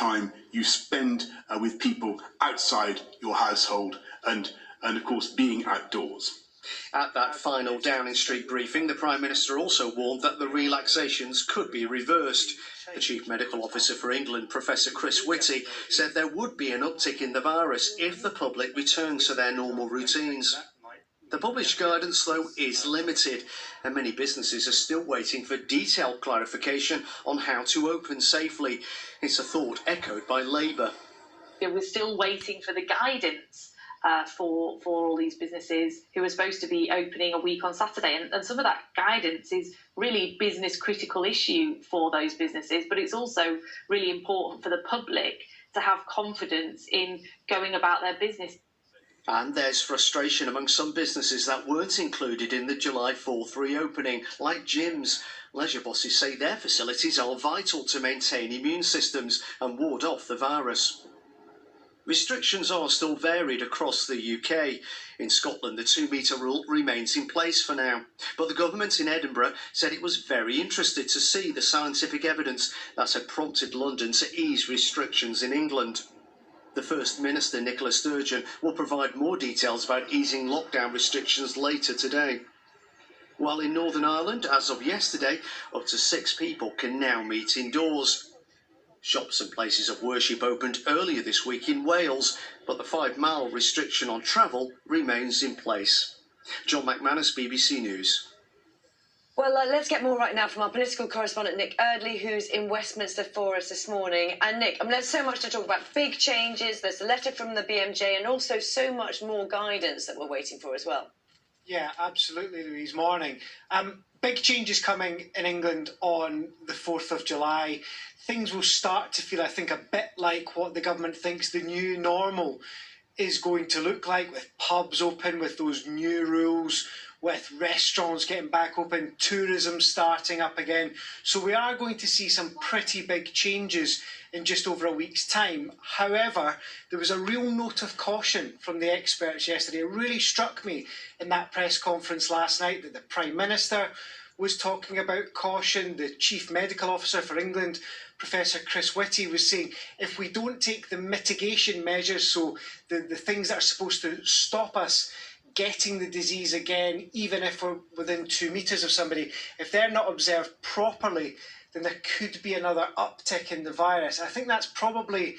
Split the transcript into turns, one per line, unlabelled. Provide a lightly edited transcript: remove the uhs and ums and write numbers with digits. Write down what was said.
time you spend with people outside your household and of course, being outdoors.
At that final Downing Street briefing, the Prime Minister also warned that the relaxations could be reversed. The Chief Medical Officer for England, Professor Chris Whitty, said there would be an uptick in the virus if the public returns to their normal routines. The published guidance, though, is limited, and many businesses are still waiting for detailed clarification on how to open safely. It's a thought echoed by Labour.
We're still waiting for the guidance for all these businesses who are supposed to be opening a week on Saturday. And some of that guidance is really business critical issue for those businesses, but it's also really important for the public to have confidence in going about their business.
And there's frustration among some businesses that weren't included in the July 4th reopening, like gyms. Leisure bosses say their facilities are vital to maintain immune systems and ward off the virus. Restrictions are still varied across the UK. In Scotland, the 2-metre rule remains in place for now. But the government in Edinburgh said it was very interested to see the scientific evidence that had prompted London to ease restrictions in England. The First Minister, Nicola Sturgeon, will provide more details about easing lockdown restrictions later today. While in Northern Ireland, as of yesterday, up to 6 people can now meet indoors. Shops and places of worship opened earlier this week in Wales, but the 5-mile restriction on travel remains in place. John McManus, BBC News.
Well, let's get more right now from our political correspondent, Nick Eardley, who's in Westminster for us this morning. And Nick, there's so much to talk about. Big changes, there's a letter from the BMJ and also so much more guidance that we're waiting for as well.
Yeah, absolutely, Louise. Morning. Big changes coming in England on the 4th of July. Things will start to feel, I think, a bit like what the government thinks the new normal is going to look like, with pubs open, with those new rules, with restaurants getting back open, tourism starting up again. So we are going to see some pretty big changes in just over a week's time. However, there was a real note of caution from the experts yesterday. It really struck me in that press conference last night that the Prime Minister was talking about caution. The Chief Medical Officer for England, Professor Chris Whitty, was saying if we don't take the mitigation measures, so the things that are supposed to stop us getting the disease again, even if we're within 2 metres of somebody, if they're not observed properly, then there could be another uptick in the virus. I think that's probably